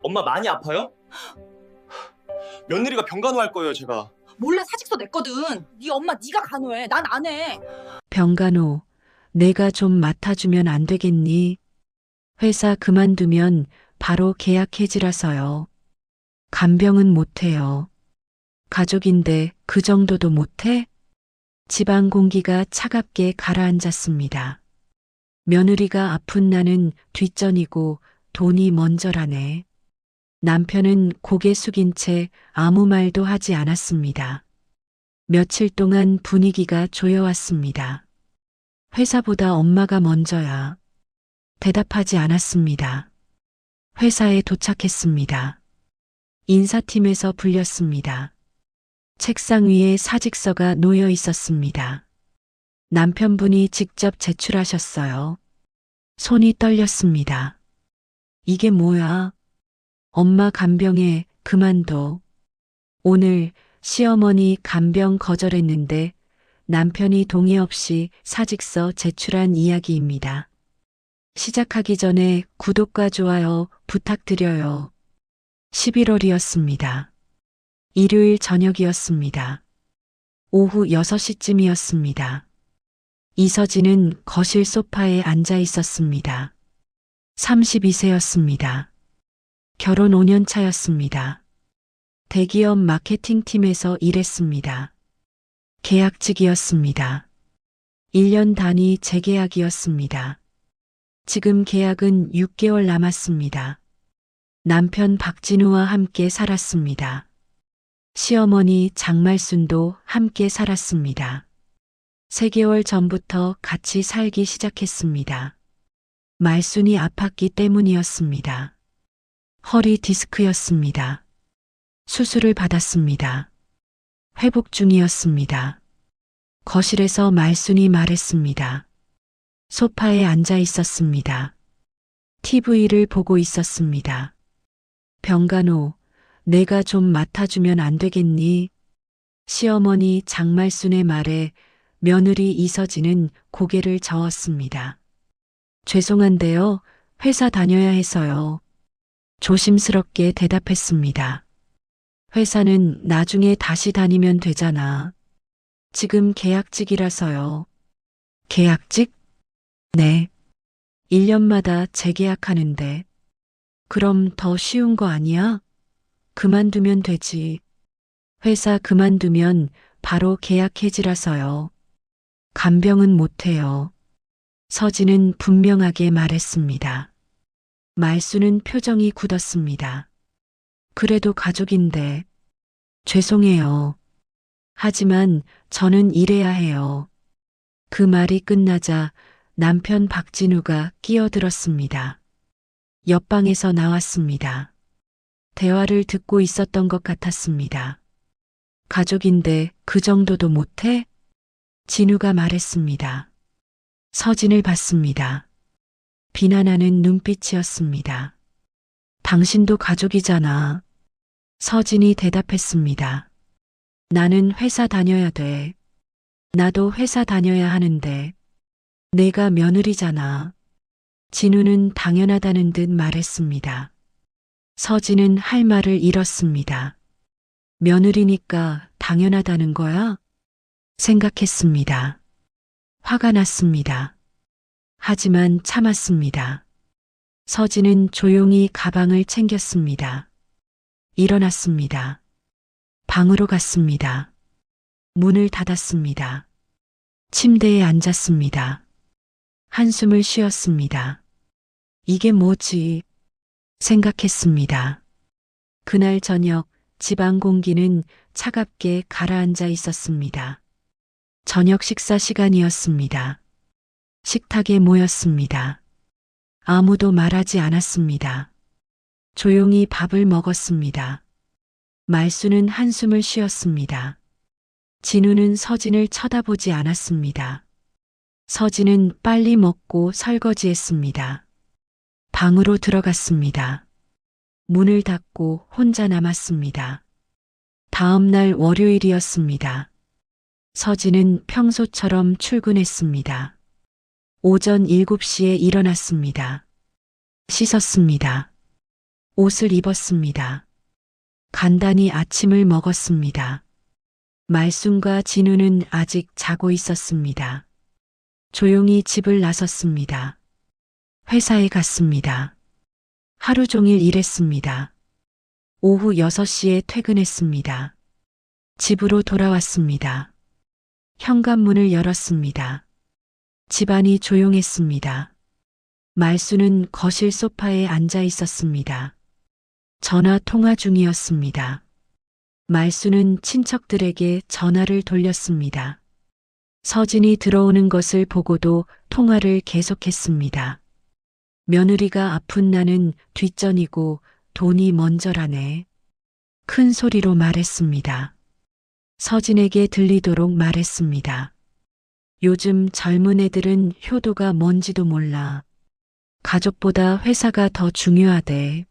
엄마 많이 아파요? 며느리가 병간호할 거예요, 제가. 몰래 사직서 냈거든. 네 엄마 네가 간호해. 난 안 해. 병간호, 내가 좀 맡아주면 안 되겠니? 회사 그만두면 바로 계약 해지라서요. 간병은 못해요. 가족인데 그 정도도 못해? 집안 공기가 차갑게 가라앉았습니다. 며느리가 아픈 나는 뒷전이고 돈이 먼저라네. 남편은 고개 숙인 채 아무 말도 하지 않았습니다. 며칠 동안 분위기가 조여왔습니다. 회사보다 엄마가 먼저야. 대답하지 않았습니다. 회사에 도착했습니다. 인사팀에서 불렸습니다. 책상 위에 사직서가 놓여 있었습니다. 남편분이 직접 제출하셨어요. 손이 떨렸습니다. 이게 뭐야? 엄마 간병에 그만둬. 오늘 시어머니 간병 거절했는데 남편이 동의 없이 사직서 제출한 이야기입니다. 시작하기 전에 구독과 좋아요 부탁드려요. 11월이었습니다. 일요일 저녁이었습니다. 오후 6시쯤이었습니다. 이서진은 거실 소파에 앉아 있었습니다. 32세였습니다. 결혼 5년 차였습니다. 대기업 마케팅팀에서 일했습니다. 계약직이었습니다. 1년 단위 재계약이었습니다. 지금 계약은 6개월 남았습니다. 남편 박진우와 함께 살았습니다. 시어머니 장말순도 함께 살았습니다. 3개월 전부터 같이 살기 시작했습니다. 말순이 아팠기 때문이었습니다. 허리 디스크였습니다. 수술을 받았습니다. 회복 중이었습니다. 거실에서 말순이 말했습니다. 소파에 앉아 있었습니다. TV를 보고 있었습니다. 병간호, 내가 좀 맡아주면 안 되겠니? 시어머니 장말순의 말에 며느리 이서진은 고개를 저었습니다. 죄송한데요. 회사 다녀야 해서요. 조심스럽게 대답했습니다. 회사는 나중에 다시 다니면 되잖아. 지금 계약직이라서요. 계약직? 네. 1년마다 재계약하는데. 그럼 더 쉬운 거 아니야? 그만두면 되지. 회사 그만두면 바로 계약 해지라서요. 간병은 못해요. 서진은 분명하게 말했습니다. 말수는 표정이 굳었습니다. 그래도 가족인데. 죄송해요. 하지만 저는 일해야 해요. 그 말이 끝나자 남편 박진우가 끼어들었습니다. 옆방에서 나왔습니다. 대화를 듣고 있었던 것 같았습니다. 가족인데 그 정도도 못해? 진우가 말했습니다. 서진을 봤습니다. 비난하는 눈빛이었습니다. 당신도 가족이잖아. 서진이 대답했습니다. 나는 회사 다녀야 돼. 나도 회사 다녀야 하는데. 내가 며느리잖아. 진우는 당연하다는 듯 말했습니다. 서진은 할 말을 잃었습니다. 며느리니까 당연하다는 거야? 생각했습니다. 화가 났습니다. 하지만 참았습니다. 서진은 조용히 가방을 챙겼습니다. 일어났습니다. 방으로 갔습니다. 문을 닫았습니다. 침대에 앉았습니다. 한숨을 쉬었습니다. 이게 뭐지? 생각했습니다. 그날 저녁 집안 공기는 차갑게 가라앉아 있었습니다. 저녁 식사 시간이었습니다. 식탁에 모였습니다. 아무도 말하지 않았습니다. 조용히 밥을 먹었습니다. 말수는 한숨을 쉬었습니다. 진우는 서진을 쳐다보지 않았습니다. 서진은 빨리 먹고 설거지했습니다. 방으로 들어갔습니다. 문을 닫고 혼자 남았습니다. 다음 날 월요일이었습니다. 서진은 평소처럼 출근했습니다. 오전 7시에 일어났습니다. 씻었습니다. 옷을 입었습니다. 간단히 아침을 먹었습니다. 말순과 진우는 아직 자고 있었습니다. 조용히 집을 나섰습니다. 회사에 갔습니다. 하루 종일 일했습니다. 오후 6시에 퇴근했습니다. 집으로 돌아왔습니다. 현관문을 열었습니다. 집안이 조용했습니다. 말수는 거실 소파에 앉아 있었습니다. 전화 통화 중이었습니다. 말수는 친척들에게 전화를 돌렸습니다. 서진이 들어오는 것을 보고도 통화를 계속했습니다. 며느리가 아픈 나는 뒷전이고 돈이 먼저라네. 큰 소리로 말했습니다. 서진에게 들리도록 말했습니다. 요즘 젊은 애들은 효도가 뭔지도 몰라. 가족보다 회사가 더 중요하대.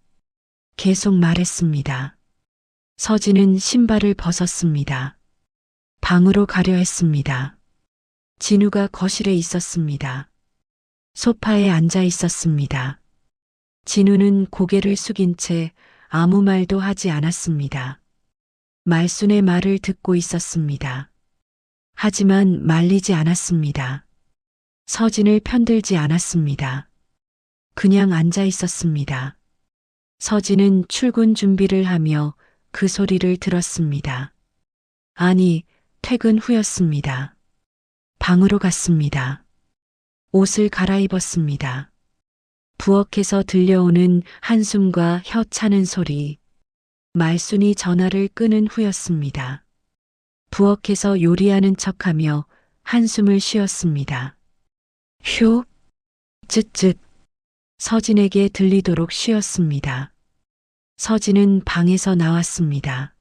계속 말했습니다. 서진은 신발을 벗었습니다. 방으로 가려 했습니다. 진우가 거실에 있었습니다. 소파에 앉아 있었습니다. 진우는 고개를 숙인 채 아무 말도 하지 않았습니다. 말순의 말을 듣고 있었습니다. 하지만 말리지 않았습니다. 서진을 편들지 않았습니다. 그냥 앉아 있었습니다. 서진은 출근 준비를 하며 그 소리를 들었습니다. 아니, 퇴근 후였습니다. 방으로 갔습니다. 옷을 갈아입었습니다. 부엌에서 들려오는 한숨과 혀 차는 소리. 말순이 전화를 끊은 후였습니다. 부엌에서 요리하는 척하며 한숨을 쉬었습니다. 휴, 쯧쯧. 서진에게 들리도록 쉬었습니다. 서진은 방에서 나왔습니다.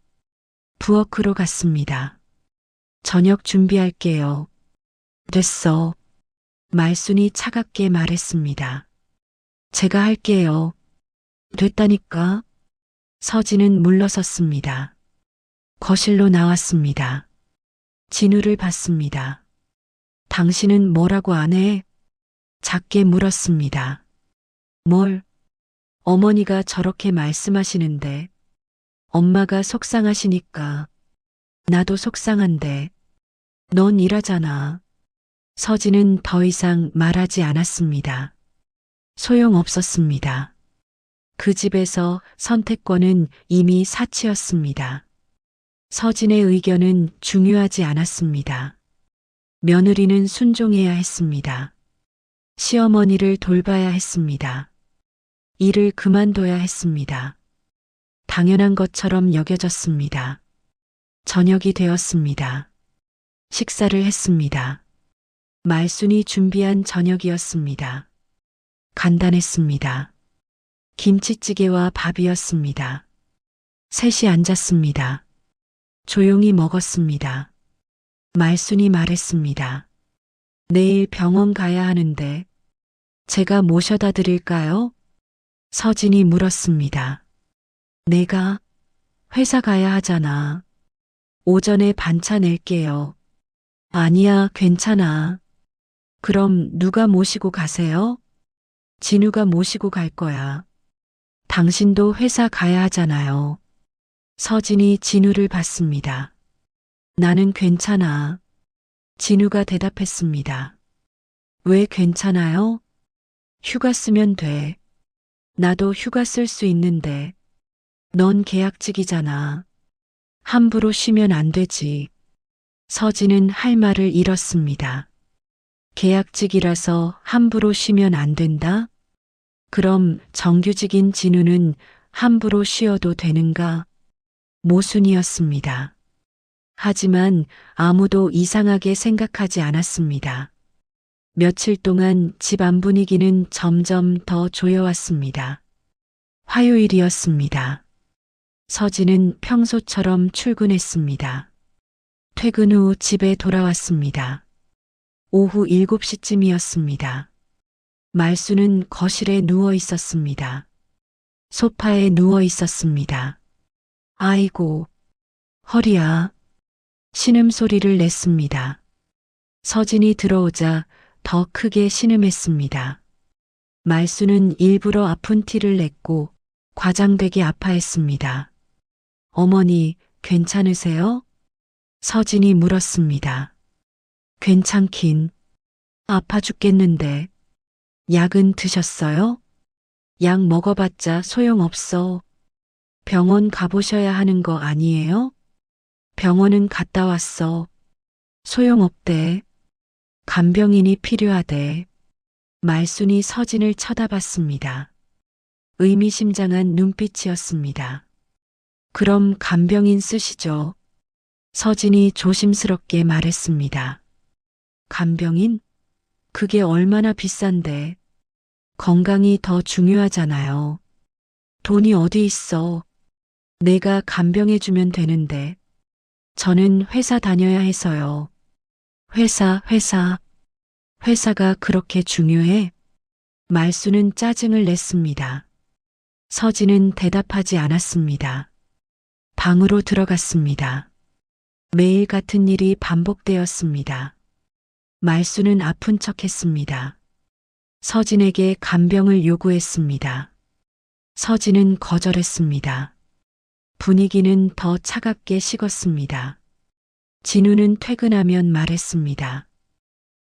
부엌으로 갔습니다. 저녁 준비할게요. 됐어. 말순이 차갑게 말했습니다. 제가 할게요. 됐다니까. 서진은 물러섰습니다. 거실로 나왔습니다. 진우를 봤습니다. 당신은 뭐라고 안 해? 작게 물었습니다. 뭘? 어머니가 저렇게 말씀하시는데. 엄마가 속상하시니까. 나도 속상한데. 넌 일하잖아. 서진은 더 이상 말하지 않았습니다. 소용없었습니다. 그 집에서 선택권은 이미 사치였습니다. 서진의 의견은 중요하지 않았습니다. 며느리는 순종해야 했습니다. 시어머니를 돌봐야 했습니다. 일을 그만둬야 했습니다. 당연한 것처럼 여겨졌습니다. 저녁이 되었습니다. 식사를 했습니다. 말순이 준비한 저녁이었습니다. 간단했습니다. 김치찌개와 밥이었습니다. 셋이 앉았습니다. 조용히 먹었습니다. 말순이 말했습니다. 내일 병원 가야 하는데 제가 모셔다 드릴까요? 서진이 물었습니다. 내가 회사 가야 하잖아. 오전에 반차 낼게요. 아니야, 괜찮아. 그럼 누가 모시고 가세요? 진우가 모시고 갈 거야. 당신도 회사 가야 하잖아요. 서진이 진우를 봤습니다. 나는 괜찮아. 진우가 대답했습니다. 왜 괜찮아요? 휴가 쓰면 돼. 나도 휴가 쓸 수 있는데. 넌 계약직이잖아. 함부로 쉬면 안 되지. 서진은 할 말을 잃었습니다. 계약직이라서 함부로 쉬면 안 된다? 그럼 정규직인 진우는 함부로 쉬어도 되는가? 모순이었습니다. 하지만 아무도 이상하게 생각하지 않았습니다. 며칠 동안 집 안 분위기는 점점 더 조여왔습니다. 화요일이었습니다. 서진은 평소처럼 출근했습니다. 퇴근 후 집에 돌아왔습니다. 오후 7시쯤이었습니다. 말수는 거실에 누워 있었습니다. 소파에 누워 있었습니다. 아이고, 허리야. 신음소리를 냈습니다. 서진이 들어오자 더 크게 신음했습니다. 말수는 일부러 아픈 티를 냈고 과장되게 아파했습니다. 어머니, 괜찮으세요? 서진이 물었습니다. 괜찮긴. 아파 죽겠는데. 약은 드셨어요? 약 먹어봤자 소용없어. 병원 가보셔야 하는 거 아니에요? 병원은 갔다 왔어. 소용없대. 간병인이 필요하대. 말순이 서진을 쳐다봤습니다. 의미심장한 눈빛이었습니다. 그럼 간병인 쓰시죠. 서진이 조심스럽게 말했습니다. 간병인? 그게 얼마나 비싼데. 건강이 더 중요하잖아요. 돈이 어디 있어. 내가 간병해주면 되는데. 저는 회사 다녀야 해서요. 회사가 그렇게 중요해? 말수는 짜증을 냈습니다. 서진은 대답하지 않았습니다. 방으로 들어갔습니다. 매일 같은 일이 반복되었습니다. 말수는 아픈 척했습니다. 서진에게 간병을 요구했습니다. 서진은 거절했습니다. 분위기는 더 차갑게 식었습니다. 진우는 퇴근하면 말했습니다.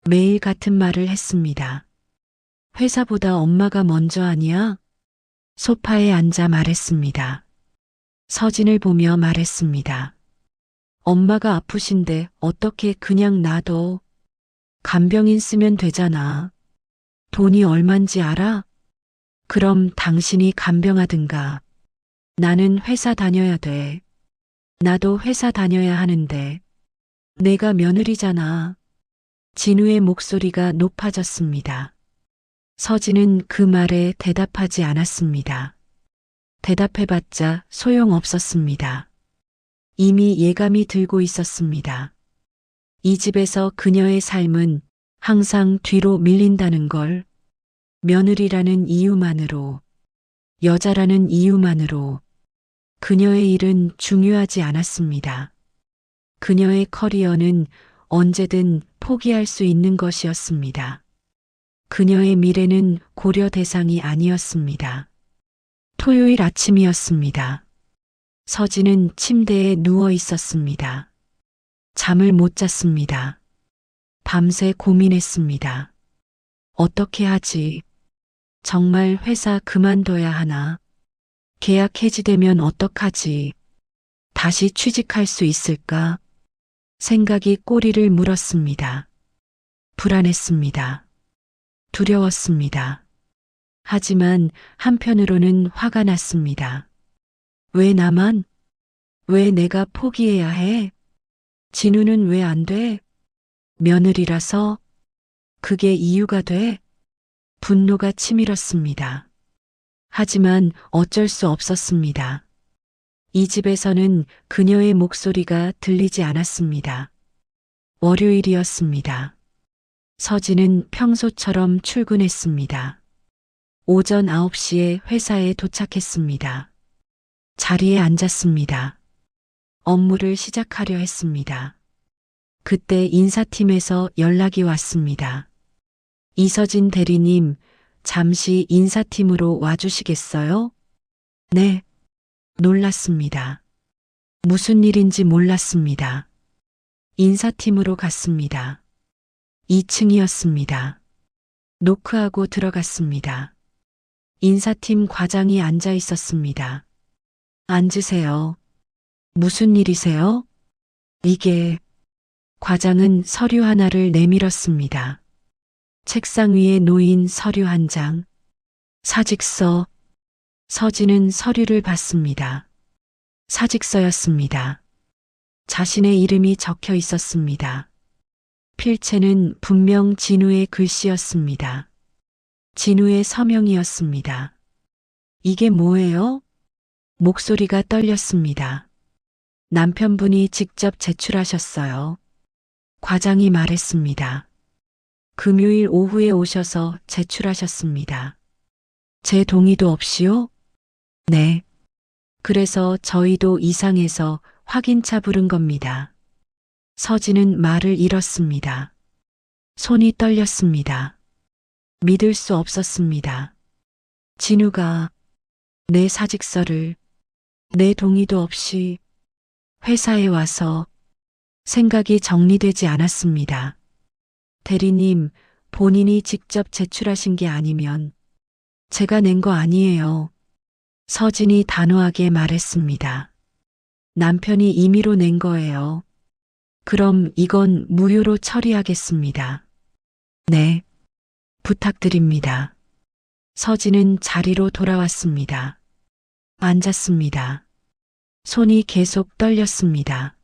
매일 같은 말을 했습니다. 회사보다 엄마가 먼저 아니야? 소파에 앉아 말했습니다. 서진을 보며 말했습니다. 엄마가 아프신데 어떻게 그냥 놔둬? 간병인 쓰면 되잖아. 돈이 얼만지 알아? 그럼 당신이 간병하든가. 나는 회사 다녀야 돼. 나도 회사 다녀야 하는데. 내가 며느리잖아. 진우의 목소리가 높아졌습니다. 서진은 그 말에 대답하지 않았습니다. 대답해봤자 소용없었습니다. 이미 예감이 들고 있었습니다. 이 집에서 그녀의 삶은 항상 뒤로 밀린다는 걸, 며느리라는 이유만으로, 여자라는 이유만으로 그녀의 일은 중요하지 않았습니다. 그녀의 커리어는 언제든 포기할 수 있는 것이었습니다. 그녀의 미래는 고려 대상이 아니었습니다. 토요일 아침이었습니다. 서진은 침대에 누워 있었습니다. 잠을 못 잤습니다. 밤새 고민했습니다. 어떻게 하지? 정말 회사 그만둬야 하나? 계약 해지되면 어떡하지? 다시 취직할 수 있을까? 생각이 꼬리를 물었습니다. 불안했습니다. 두려웠습니다. 하지만 한편으로는 화가 났습니다. 왜 나만? 왜 내가 포기해야 해? 진우는 왜 안 돼? 며느리라서? 그게 이유가 돼? 분노가 치밀었습니다. 하지만 어쩔 수 없었습니다. 이 집에서는 그녀의 목소리가 들리지 않았습니다. 월요일이었습니다. 서진은 평소처럼 출근했습니다. 오전 9시에 회사에 도착했습니다. 자리에 앉았습니다. 업무를 시작하려 했습니다. 그때 인사팀에서 연락이 왔습니다. 이서진 대리님, 잠시 인사팀으로 와주시겠어요? 네. 놀랐습니다. 무슨 일인지 몰랐습니다. 인사팀으로 갔습니다. 2층이었습니다. 노크하고 들어갔습니다. 인사팀 과장이 앉아 있었습니다. 앉으세요. 무슨 일이세요? 이게... 과장은 서류 하나를 내밀었습니다. 책상 위에 놓인 서류 한 장. 사직서. 서진은 서류를 봤습니다. 사직서였습니다. 자신의 이름이 적혀 있었습니다. 필체는 분명 진우의 글씨였습니다. 진우의 서명이었습니다. 이게 뭐예요? 목소리가 떨렸습니다. 남편분이 직접 제출하셨어요. 과장이 말했습니다. 금요일 오후에 오셔서 제출하셨습니다. 제 동의도 없이요? 네. 그래서 저희도 이상해서 확인차 부른 겁니다. 서진은 말을 잃었습니다. 손이 떨렸습니다. 믿을 수 없었습니다. 진우가 내 사직서를 내 동의도 없이 회사에 와서 생각이 정리되지 않았습니다. 대리님, 본인이 직접 제출하신 게 아니면 제가 낸 거 아니에요. 서진이 단호하게 말했습니다. 남편이 임의로 낸 거예요. 그럼 이건 무효로 처리하겠습니다. 네, 부탁드립니다. 서진은 자리로 돌아왔습니다. 앉았습니다. 손이 계속 떨렸습니다.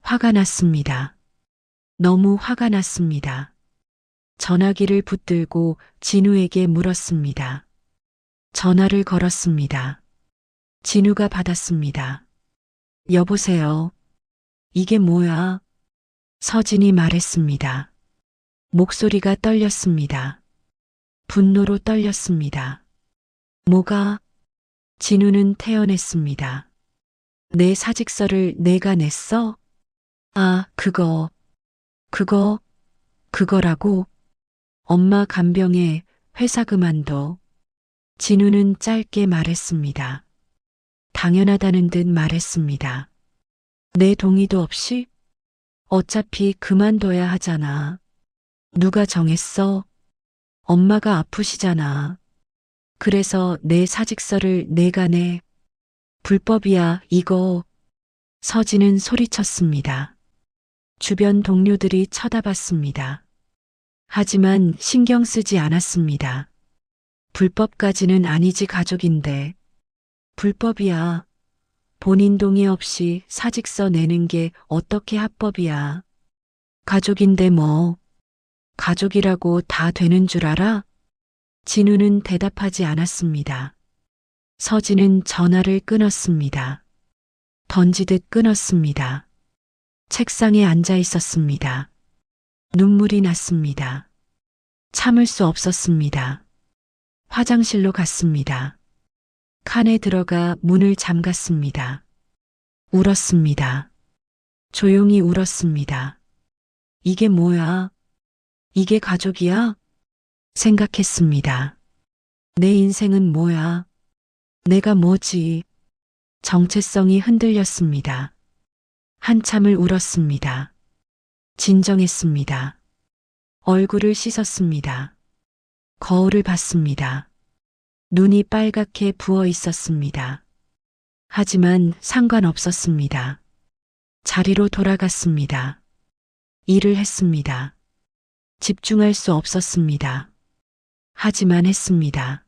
화가 났습니다. 너무 화가 났습니다. 전화기를 붙들고 진우에게 물었습니다. 전화를 걸었습니다. 진우가 받았습니다. 여보세요. 이게 뭐야? 서진이 말했습니다. 목소리가 떨렸습니다. 분노로 떨렸습니다. 뭐가? 진우는 태어냈습니다. 내 사직서를 내가 냈어? 아, 그거라고? 엄마 간병에 회사 그만둬. 진우는 짧게 말했습니다. 당연하다는 듯 말했습니다. 내 동의도 없이? 어차피 그만둬야 하잖아. 누가 정했어? 엄마가 아프시잖아. 그래서 내 사직서를 내가 내. 불법이야, 이거. 서진은 소리쳤습니다. 주변 동료들이 쳐다봤습니다. 하지만 신경 쓰지 않았습니다. 불법까지는 아니지 가족인데. 불법이야. 본인 동의 없이 사직서 내는 게 어떻게 합법이야. 가족인데 뭐. 가족이라고 다 되는 줄 알아? 진우는 대답하지 않았습니다. 서진은 전화를 끊었습니다. 던지듯 끊었습니다. 책상에 앉아 있었습니다. 눈물이 났습니다. 참을 수 없었습니다. 화장실로 갔습니다. 칸에 들어가 문을 잠갔습니다. 울었습니다. 조용히 울었습니다. 이게 뭐야? 이게 가족이야? 생각했습니다. 내 인생은 뭐야? 내가 뭐지? 정체성이 흔들렸습니다. 한참을 울었습니다. 진정했습니다. 얼굴을 씻었습니다. 거울을 봤습니다. 눈이 빨갛게 부어 있었습니다. 하지만 상관없었습니다. 자리로 돌아갔습니다. 일을 했습니다. 집중할 수 없었습니다. 하지만 했습니다.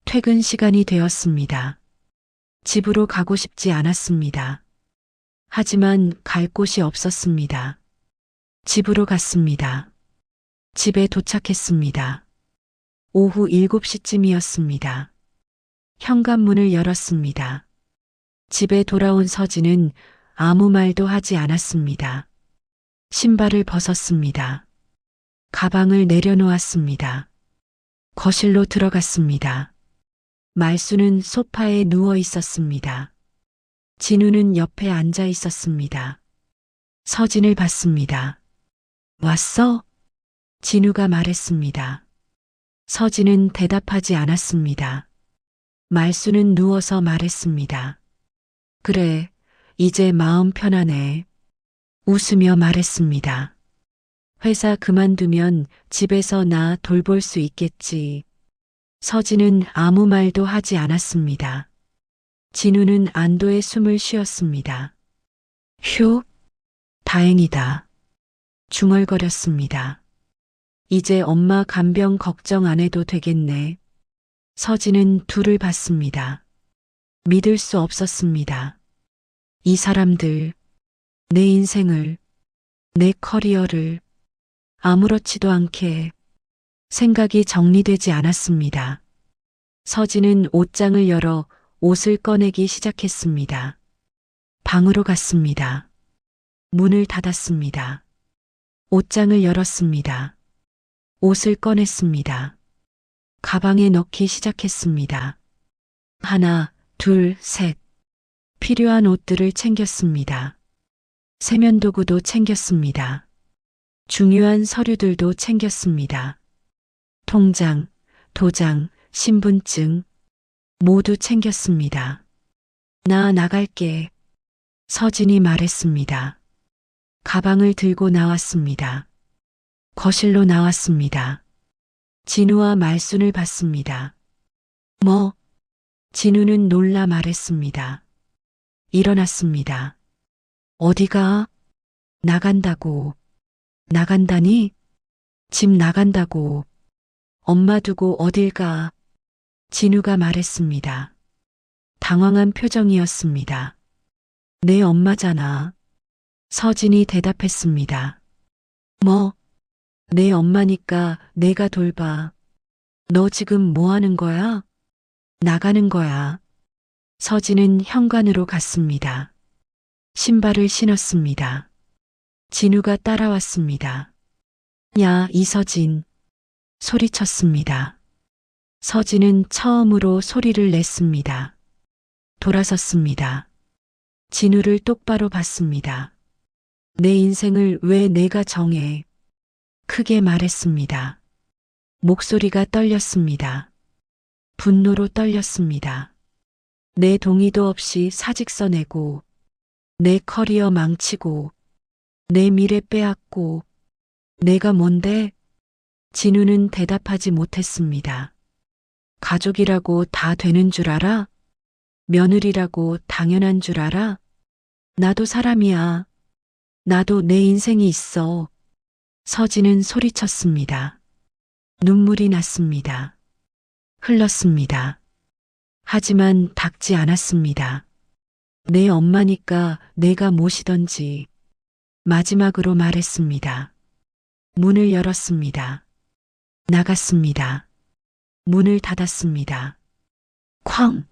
퇴근 시간이 되었습니다. 집으로 가고 싶지 않았습니다. 하지만 갈 곳이 없었습니다. 집으로 갔습니다. 집에 도착했습니다. 오후 7시쯤이었습니다. 현관문을 열었습니다. 집에 돌아온 서진은 아무 말도 하지 않았습니다. 신발을 벗었습니다. 가방을 내려놓았습니다. 거실로 들어갔습니다. 말수는 소파에 누워 있었습니다. 진우는 옆에 앉아 있었습니다. 서진을 봤습니다. 왔어? 진우가 말했습니다. 서진은 대답하지 않았습니다. 말수는 누워서 말했습니다. 그래, 이제 마음 편하네. 웃으며 말했습니다. 회사 그만두면 집에서 나 돌볼 수 있겠지. 서진은 아무 말도 하지 않았습니다. 진우는 안도의 숨을 쉬었습니다. 휴, 다행이다. 중얼거렸습니다. 이제 엄마 간병 걱정 안 해도 되겠네. 서진은 둘을 봤습니다. 믿을 수 없었습니다. 이 사람들, 내 인생을, 내 커리어를 아무렇지도 않게 생각이 정리되지 않았습니다. 서진은 옷장을 열어 옷을 꺼내기 시작했습니다. 방으로 갔습니다. 문을 닫았습니다. 옷장을 열었습니다. 옷을 꺼냈습니다. 가방에 넣기 시작했습니다. 하나, 둘, 셋. 필요한 옷들을 챙겼습니다. 세면도구도 챙겼습니다. 중요한 서류들도 챙겼습니다. 통장, 도장, 신분증. 모두 챙겼습니다. 나 나갈게. 서진이 말했습니다. 가방을 들고 나왔습니다. 거실로 나왔습니다. 진우와 말순을 봤습니다. 뭐? 진우는 놀라 말했습니다. 일어났습니다. 어디가? 나간다고. 나간다니? 집 나간다고. 엄마 두고 어딜 가? 진우가 말했습니다. 당황한 표정이었습니다. 내 엄마잖아. 서진이 대답했습니다. 뭐? 내 엄마니까 내가 돌봐. 너 지금 뭐 하는 거야? 나가는 거야. 서진은 현관으로 갔습니다. 신발을 신었습니다. 진우가 따라왔습니다. 야, 이서진. 소리쳤습니다. 서진은 처음으로 소리를 냈습니다. 돌아섰습니다. 진우를 똑바로 봤습니다. 내 인생을 왜 내가 정해? 크게 말했습니다. 목소리가 떨렸습니다. 분노로 떨렸습니다. 내 동의도 없이 사직서 내고, 내 커리어 망치고, 내 미래 빼앗고, 내가 뭔데? 진우는 대답하지 못했습니다. 가족이라고 다 되는 줄 알아? 며느리라고 당연한 줄 알아? 나도 사람이야. 나도 내 인생이 있어. 서진은 소리쳤습니다. 눈물이 났습니다. 흘렀습니다. 하지만 닦지 않았습니다. 내 엄마니까 내가 모시던지. 마지막으로 말했습니다. 문을 열었습니다. 나갔습니다. 문을 닫았습니다. 쾅!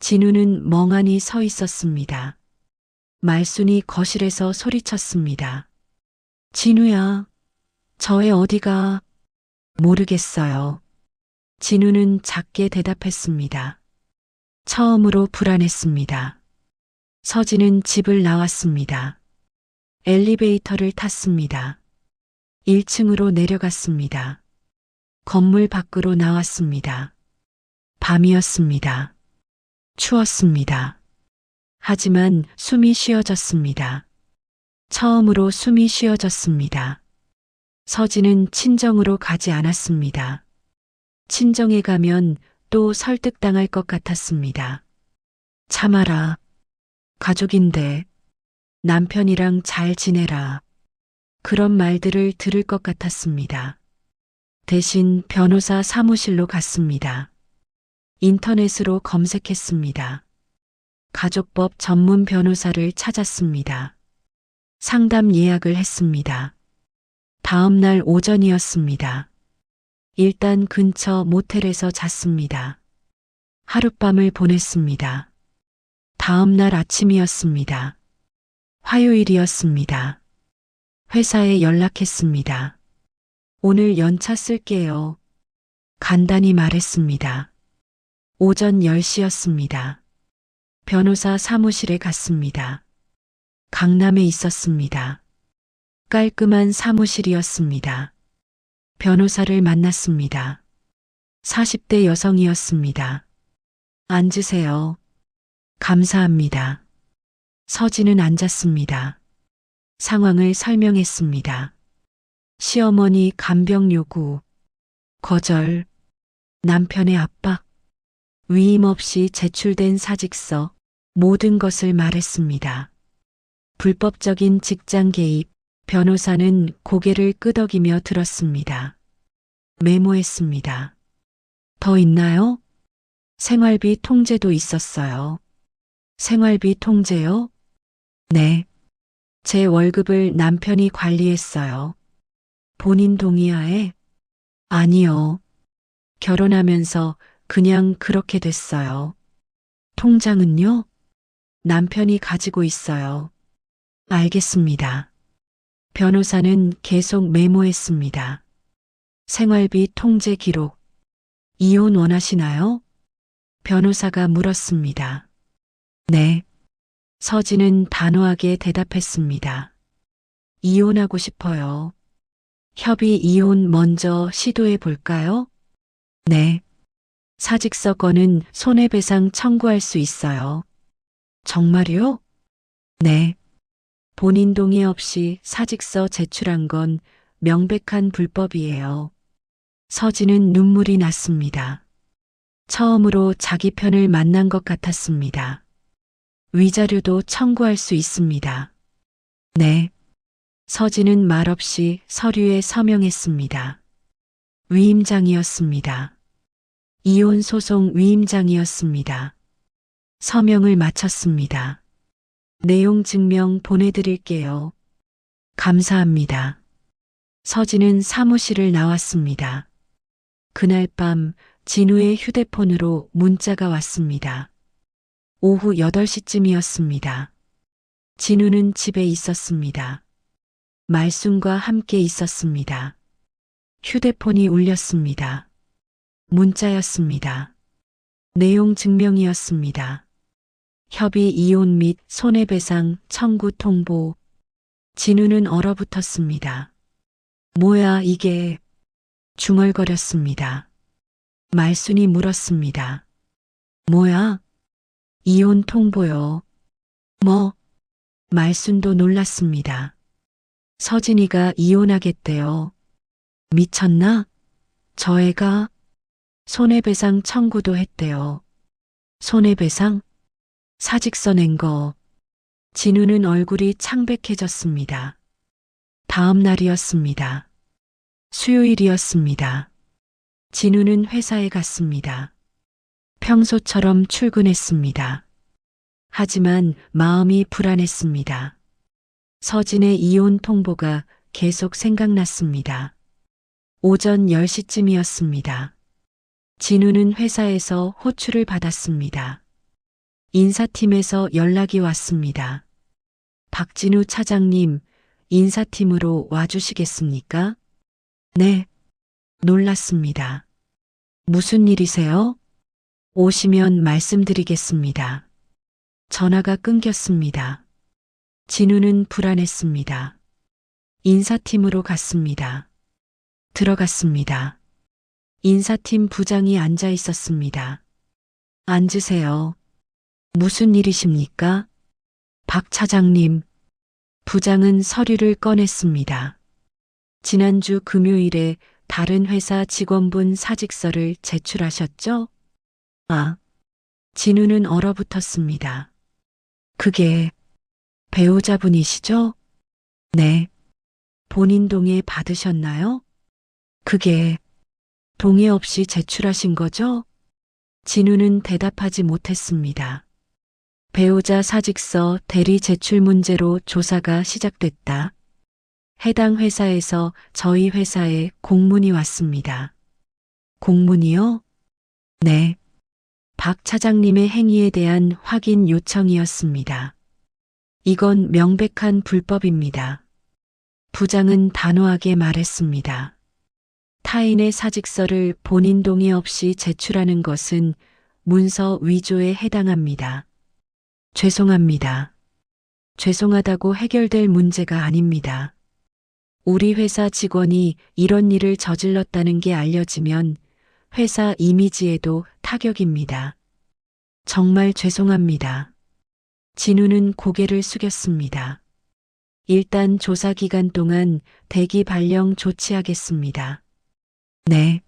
진우는 멍하니 서 있었습니다. 말순이 거실에서 소리쳤습니다. 진우야, 저애 어디가? 모르겠어요. 진우는 작게 대답했습니다. 처음으로 불안했습니다. 서진은 집을 나왔습니다. 엘리베이터를 탔습니다. 1층으로 내려갔습니다. 건물 밖으로 나왔습니다. 밤이었습니다. 추웠습니다. 하지만 숨이 쉬어졌습니다. 처음으로 숨이 쉬어졌습니다. 서진은 친정으로 가지 않았습니다. 친정에 가면 또 설득당할 것 같았습니다. 참아라. 가족인데 남편이랑 잘 지내라. 그런 말들을 들을 것 같았습니다. 대신 변호사 사무실로 갔습니다. 인터넷으로 검색했습니다. 가족법 전문 변호사를 찾았습니다. 상담 예약을 했습니다. 다음 날 오전이었습니다. 일단 근처 모텔에서 잤습니다. 하룻밤을 보냈습니다. 다음 날 아침이었습니다. 화요일이었습니다. 회사에 연락했습니다. 오늘 연차 쓸게요. 간단히 말했습니다. 오전 10시였습니다. 변호사 사무실에 갔습니다. 강남에 있었습니다. 깔끔한 사무실이었습니다. 변호사를 만났습니다. 40대 여성이었습니다. 앉으세요. 감사합니다. 서진은 앉았습니다. 상황을 설명했습니다. 시어머니 간병 요구, 거절, 남편의 압박, 위임 없이 제출된 사직서, 모든 것을 말했습니다. 불법적인 직장 개입, 변호사는 고개를 끄덕이며 들었습니다. 메모했습니다. 더 있나요? 생활비 통제도 있었어요. 생활비 통제요? 네. 제 월급을 남편이 관리했어요. 본인 동의하에? 아니요. 결혼하면서 그냥 그렇게 됐어요. 통장은요? 남편이 가지고 있어요. 알겠습니다. 변호사는 계속 메모했습니다. 생활비 통제 기록. 이혼 원하시나요? 변호사가 물었습니다. 네. 서진은 단호하게 대답했습니다. 이혼하고 싶어요. 협의 이혼 먼저 시도해 볼까요? 네. 사직서 건은 손해배상 청구할 수 있어요. 정말요? 네. 본인 동의 없이 사직서 제출한 건 명백한 불법이에요. 서진은 눈물이 났습니다. 처음으로 자기 편을 만난 것 같았습니다. 위자료도 청구할 수 있습니다. 네. 서진은 말없이 서류에 서명했습니다. 위임장이었습니다. 이혼 소송 위임장이었습니다. 서명을 마쳤습니다. 내용 증명 보내드릴게요. 감사합니다. 서진은 사무실을 나왔습니다. 그날 밤 진우의 휴대폰으로 문자가 왔습니다. 오후 8시쯤이었습니다. 진우는 집에 있었습니다. 말순과 함께 있었습니다. 휴대폰이 울렸습니다. 문자였습니다. 내용 증명이었습니다. 협의 이혼 및 손해배상 청구 통보. 진우는 얼어붙었습니다. 뭐야 이게? 중얼거렸습니다. 말순이 물었습니다. 뭐야? 이혼 통보요. 뭐? 말순도 놀랐습니다. 서진이가 이혼하겠대요. 미쳤나? 저 애가 손해배상 청구도 했대요. 손해배상? 사직서 낸 거. 진우는 얼굴이 창백해졌습니다. 다음 날이었습니다. 수요일이었습니다. 진우는 회사에 갔습니다. 평소처럼 출근했습니다. 하지만 마음이 불안했습니다. 서진의 이혼 통보가 계속 생각났습니다. 오전 10시쯤이었습니다. 진우는 회사에서 호출을 받았습니다. 인사팀에서 연락이 왔습니다. 박진우 차장님, 인사팀으로 와주시겠습니까? 네. 놀랐습니다. 무슨 일이세요? 오시면 말씀드리겠습니다. 전화가 끊겼습니다. 진우는 불안했습니다. 인사팀으로 갔습니다. 들어갔습니다. 인사팀 부장이 앉아 있었습니다. 앉으세요. 무슨 일이십니까? 박 차장님. 부장은 서류를 꺼냈습니다. 지난주 금요일에 다른 회사 직원분 사직서를 제출하셨죠? 아. 진우는 얼어붙었습니다. 그게 배우자분이시죠? 네. 본인 동의 받으셨나요? 그게 동의 없이 제출하신 거죠? 진우는 대답하지 못했습니다. 배우자 사직서 대리 제출 문제로 조사가 시작됐다. 해당 회사에서 저희 회사에 공문이 왔습니다. 공문이요? 네. 박 차장님의 행위에 대한 확인 요청이었습니다. 이건 명백한 불법입니다. 부장은 단호하게 말했습니다. 타인의 사직서를 본인 동의 없이 제출하는 것은 문서 위조에 해당합니다. 죄송합니다. 죄송하다고 해결될 문제가 아닙니다. 우리 회사 직원이 이런 일을 저질렀다는 게 알려지면 회사 이미지에도 타격입니다. 정말 죄송합니다. 진우는 고개를 숙였습니다. 일단 조사 기간 동안 대기 발령 조치하겠습니다. 네.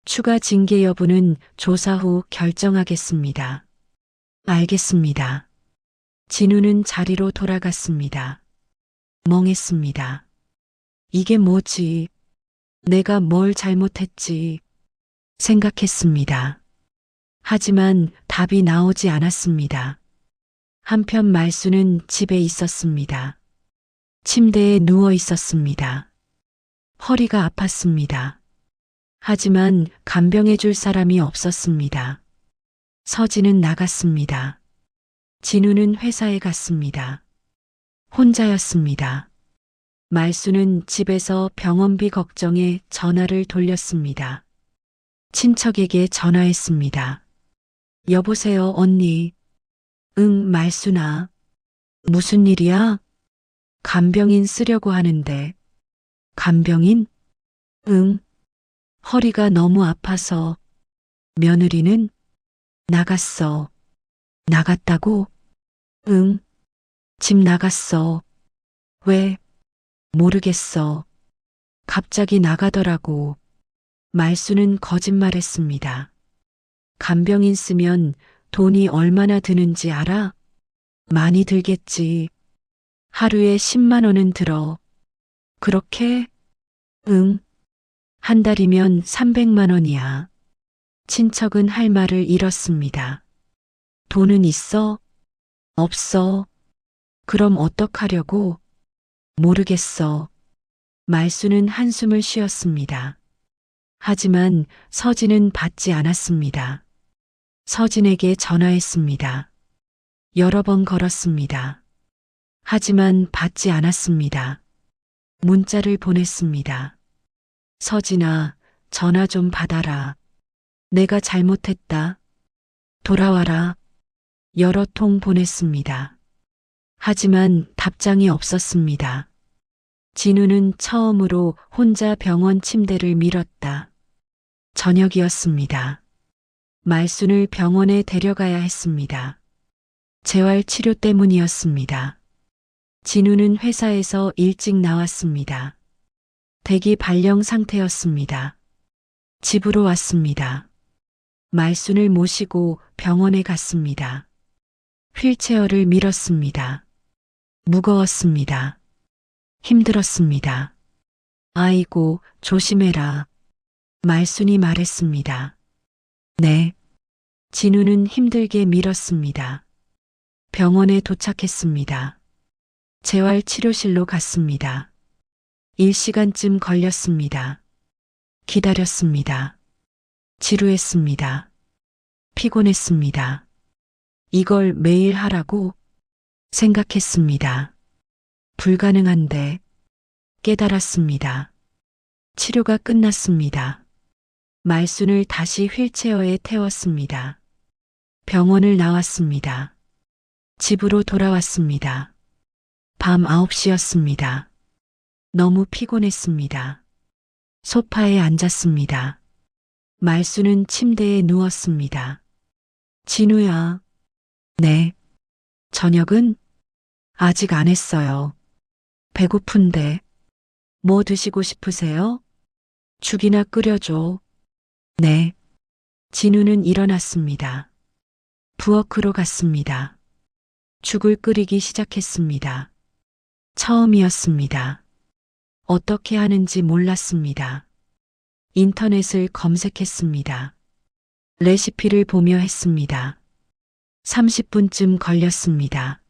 추가 징계 여부는 조사 후 결정하겠습니다. 알겠습니다. 진우는 자리로 돌아갔습니다. 멍했습니다. 이게 뭐지? 내가 뭘 잘못했지? 생각했습니다. 하지만 답이 나오지 않았습니다. 한편 말수는 집에 있었습니다. 침대에 누워 있었습니다. 허리가 아팠습니다. 하지만 간병해 줄 사람이 없었습니다. 서진은 나갔습니다. 진우는 회사에 갔습니다. 혼자였습니다. 말수는 집에서 병원비 걱정에 전화를 돌렸습니다. 친척에게 전화했습니다. 여보세요, 언니. 응, 말수나. 무슨 일이야? 간병인 쓰려고 하는데. 간병인? 응. 허리가 너무 아파서. 며느리는 나갔어. 나갔다고? 응. 집 나갔어. 왜? 모르겠어. 갑자기 나가더라고. 말수는 거짓말했습니다. 간병인 쓰면 돈이 얼마나 드는지 알아? 많이 들겠지. 하루에 10만 원은 들어. 그렇게? 응. 한 달이면 300만 원이야. 친척은 할 말을 잃었습니다. 돈은 있어? 없어. 그럼 어떡하려고? 모르겠어. 말수는 한숨을 쉬었습니다. 하지만 서진은 받지 않았습니다. 서진에게 전화했습니다. 여러 번 걸었습니다. 하지만 받지 않았습니다. 문자를 보냈습니다. 서진아, 전화 좀 받아라. 내가 잘못했다. 돌아와라. 여러 통 보냈습니다. 하지만 답장이 없었습니다. 진우는 처음으로 혼자 병원 침대를 밀었다. 저녁이었습니다. 말순을 병원에 데려가야 했습니다. 재활 치료 때문이었습니다. 진우는 회사에서 일찍 나왔습니다. 대기 발령 상태였습니다. 집으로 왔습니다. 말순을 모시고 병원에 갔습니다. 휠체어를 밀었습니다. 무거웠습니다. 힘들었습니다. 아이고, 조심해라. 말순이 말했습니다. 네. 진우는 힘들게 밀었습니다. 병원에 도착했습니다. 재활치료실로 갔습니다. 1시간쯤 걸렸습니다. 기다렸습니다. 지루했습니다. 피곤했습니다. 이걸 매일 하라고 생각했습니다. 불가능한데 깨달았습니다. 치료가 끝났습니다. 말순을 다시 휠체어에 태웠습니다. 병원을 나왔습니다. 집으로 돌아왔습니다. 밤 9시였습니다. 너무 피곤했습니다. 소파에 앉았습니다. 말순은 침대에 누웠습니다. 진우야. 네. 저녁은? 아직 안 했어요. 배고픈데. 뭐 드시고 싶으세요? 죽이나 끓여줘. 네. 진우는 일어났습니다. 부엌으로 갔습니다. 죽을 끓이기 시작했습니다. 처음이었습니다. 어떻게 하는지 몰랐습니다. 인터넷을 검색했습니다. 레시피를 보며 했습니다. 30분쯤 걸렸습니다.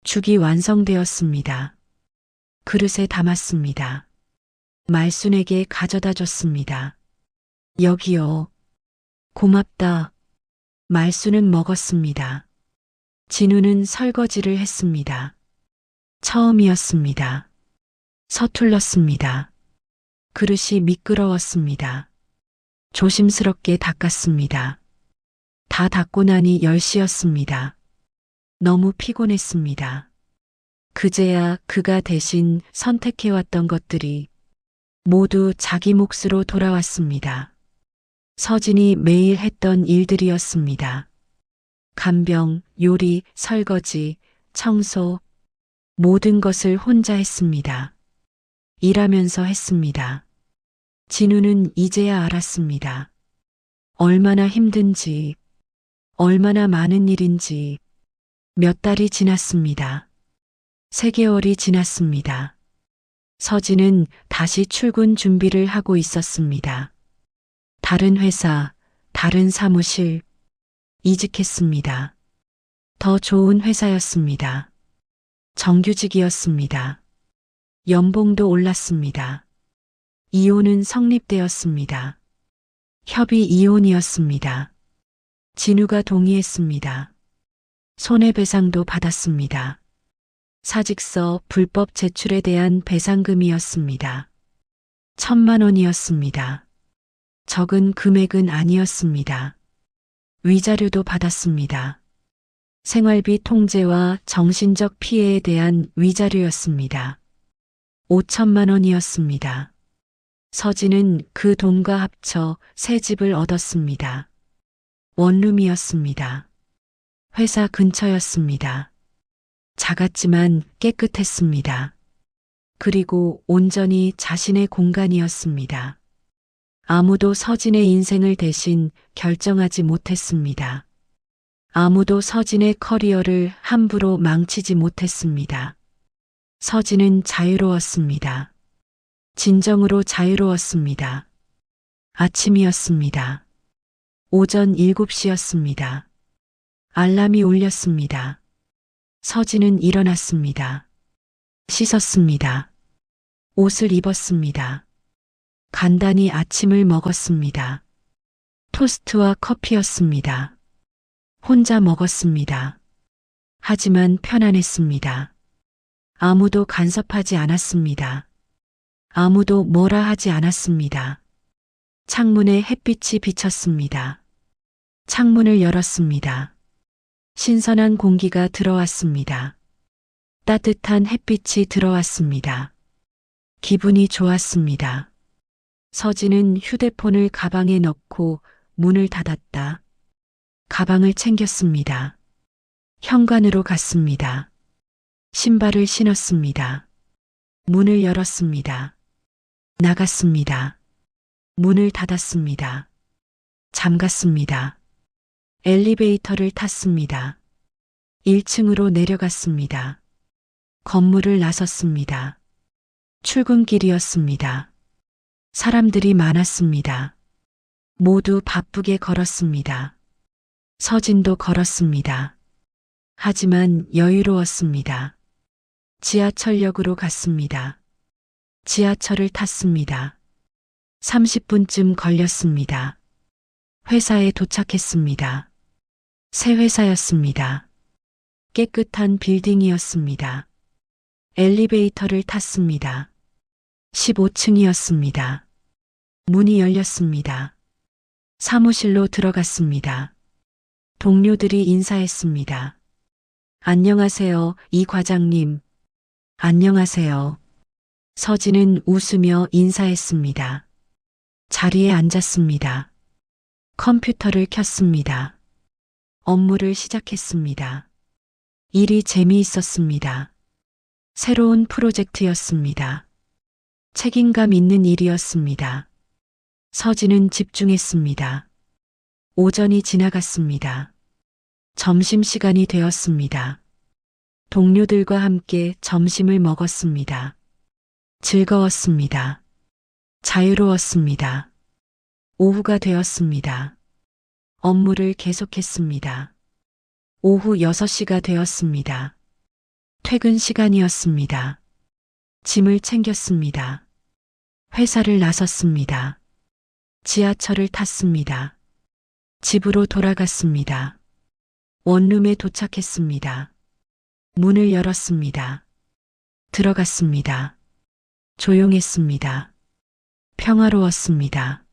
죽이 완성되었습니다. 그릇에 담았습니다. 말순에게 가져다 줬습니다. 여기요. 고맙다. 말순은 먹었습니다. 진우는 설거지를 했습니다. 처음이었습니다. 서툴렀습니다. 그릇이 미끄러웠습니다. 조심스럽게 닦았습니다. 다 닦고 나니 10시였습니다. 너무 피곤했습니다. 그제야 그가 대신 선택해왔던 것들이 모두 자기 몫으로 돌아왔습니다. 서진이 매일 했던 일들이었습니다. 간병, 요리, 설거지, 청소, 모든 것을 혼자 했습니다. 일하면서 했습니다. 진우는 이제야 알았습니다. 얼마나 힘든지, 얼마나 많은 일인지. 몇 달이 지났습니다. 3개월이 지났습니다. 서진은 다시 출근 준비를 하고 있었습니다. 다른 회사, 다른 사무실, 이직했습니다. 더 좋은 회사였습니다. 정규직이었습니다. 연봉도 올랐습니다. 이혼은 성립되었습니다. 협의 이혼이었습니다. 진우가 동의했습니다. 손해배상도 받았습니다. 사직서 불법 제출에 대한 배상금이었습니다. 1,000만 원이었습니다. 적은 금액은 아니었습니다. 위자료도 받았습니다. 생활비 통제와 정신적 피해에 대한 위자료였습니다. 5천만 원이었습니다. 서진은 그 돈과 합쳐 새 집을 얻었습니다. 원룸이었습니다. 회사 근처였습니다. 작았지만 깨끗했습니다. 그리고 온전히 자신의 공간이었습니다. 아무도 서진의 인생을 대신 결정하지 못했습니다. 아무도 서진의 커리어를 함부로 망치지 못했습니다. 서진은 자유로웠습니다. 진정으로 자유로웠습니다. 아침이었습니다. 오전 7시였습니다. 알람이 울렸습니다. 서진은 일어났습니다. 씻었습니다. 옷을 입었습니다. 간단히 아침을 먹었습니다. 토스트와 커피였습니다. 혼자 먹었습니다. 하지만 편안했습니다. 아무도 간섭하지 않았습니다. 아무도 뭐라 하지 않았습니다. 창문에 햇빛이 비쳤습니다. 창문을 열었습니다. 신선한 공기가 들어왔습니다. 따뜻한 햇빛이 들어왔습니다. 기분이 좋았습니다. 서진은 휴대폰을 가방에 넣고 문을 닫았다. 가방을 챙겼습니다. 현관으로 갔습니다. 신발을 신었습니다. 문을 열었습니다. 나갔습니다. 문을 닫았습니다. 잠갔습니다. 엘리베이터를 탔습니다. 1층으로 내려갔습니다. 건물을 나섰습니다. 출근길이었습니다. 사람들이 많았습니다. 모두 바쁘게 걸었습니다. 서진도 걸었습니다. 하지만 여유로웠습니다. 지하철역으로 갔습니다. 지하철을 탔습니다. 30분쯤 걸렸습니다. 회사에 도착했습니다. 새 회사였습니다. 깨끗한 빌딩이었습니다. 엘리베이터를 탔습니다. 15층이었습니다. 문이 열렸습니다. 사무실로 들어갔습니다. 동료들이 인사했습니다. 안녕하세요, 이 과장님. 안녕하세요. 서진은 웃으며 인사했습니다. 자리에 앉았습니다. 컴퓨터를 켰습니다. 업무를 시작했습니다. 일이 재미있었습니다. 새로운 프로젝트였습니다. 책임감 있는 일이었습니다. 서진은 집중했습니다. 오전이 지나갔습니다. 점심시간이 되었습니다. 동료들과 함께 점심을 먹었습니다. 즐거웠습니다. 자유로웠습니다. 오후가 되었습니다. 업무를 계속했습니다. 오후 6시가 되었습니다. 퇴근 시간이었습니다. 짐을 챙겼습니다. 회사를 나섰습니다. 지하철을 탔습니다. 집으로 돌아갔습니다. 원룸에 도착했습니다. 문을 열었습니다. 들어갔습니다. 조용했습니다. 평화로웠습니다.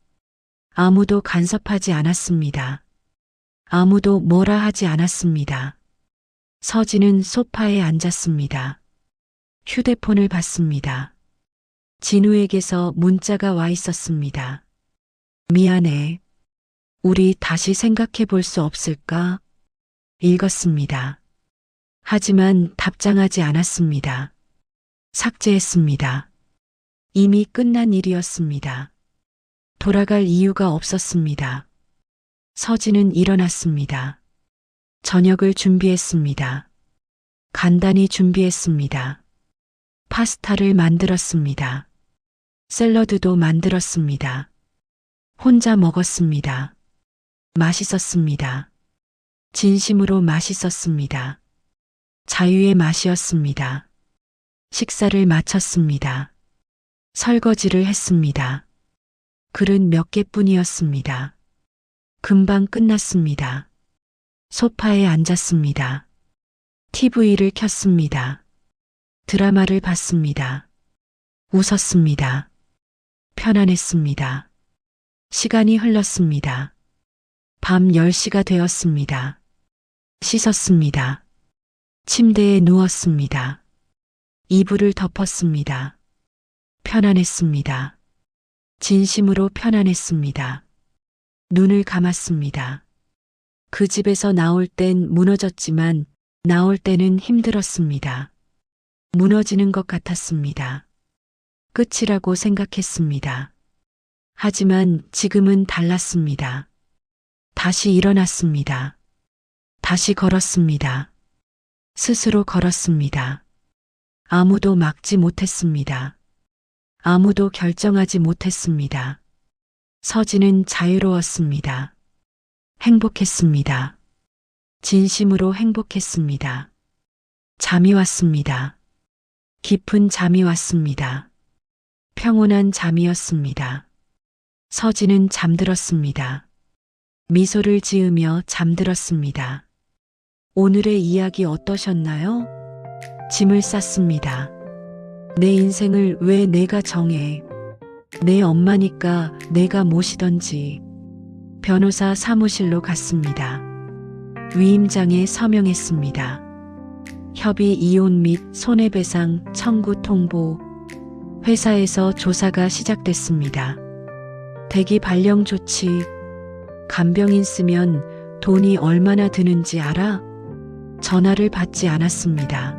아무도 간섭하지 않았습니다. 아무도 뭐라 하지 않았습니다. 서진은 소파에 앉았습니다. 휴대폰을 봤습니다. 진우에게서 문자가 와 있었습니다. 미안해. 우리 다시 생각해 볼 수 없을까? 읽었습니다. 하지만 답장하지 않았습니다. 삭제했습니다. 이미 끝난 일이었습니다. 돌아갈 이유가 없었습니다. 서진은 일어났습니다. 저녁을 준비했습니다. 간단히 준비했습니다. 파스타를 만들었습니다. 샐러드도 만들었습니다. 혼자 먹었습니다. 맛있었습니다. 진심으로 맛있었습니다. 자유의 맛이었습니다. 식사를 마쳤습니다. 설거지를 했습니다. 그릇 몇 개뿐이었습니다. 금방 끝났습니다. 소파에 앉았습니다. TV를 켰습니다. 드라마를 봤습니다. 웃었습니다. 편안했습니다. 시간이 흘렀습니다. 밤 10시가 되었습니다. 씻었습니다. 침대에 누웠습니다. 이불을 덮었습니다. 편안했습니다. 진심으로 편안했습니다. 눈을 감았습니다. 그 집에서 나올 땐 무너졌지만 나올 때는 힘들었습니다. 무너지는 것 같았습니다. 끝이라고 생각했습니다. 하지만 지금은 달랐습니다. 다시 일어났습니다. 다시 걸었습니다. 스스로 걸었습니다. 아무도 막지 못했습니다. 아무도 결정하지 못했습니다. 서진은 자유로웠습니다. 행복했습니다. 진심으로 행복했습니다. 잠이 왔습니다. 깊은 잠이 왔습니다. 평온한 잠이었습니다. 서진은 잠들었습니다. 미소를 지으며 잠들었습니다. 오늘의 이야기 어떠셨나요? 짐을 쌌습니다. 내 인생을 왜 내가 정해? 내 엄마니까 내가 모시던지. 변호사 사무실로 갔습니다. 위임장에 서명했습니다. 협의 이혼 및 손해배상 청구 통보. 회사에서 조사가 시작됐습니다. 대기 발령 조치. 간병인 쓰면 돈이 얼마나 드는지 알아? 전화를 받지 않았습니다.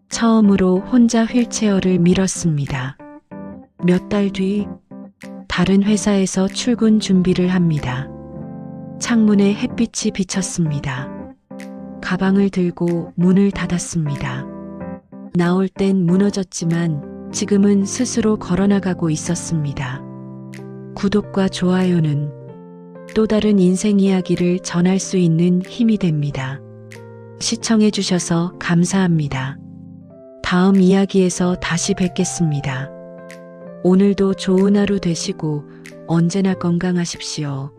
처음으로 혼자 휠체어를 밀었습니다. 몇 달 뒤 다른 회사에서 출근 준비를 합니다. 창문에 햇빛이 비쳤습니다. 가방을 들고 문을 닫았습니다. 나올 땐 무너졌지만 지금은 스스로 걸어나가고 있었습니다. 구독과 좋아요는 또 다른 인생 이야기를 전할 수 있는 힘이 됩니다. 시청해 주셔서 감사합니다. 다음 이야기에서 다시 뵙겠습니다. 오늘도 좋은 하루 되시고 언제나 건강하십시오.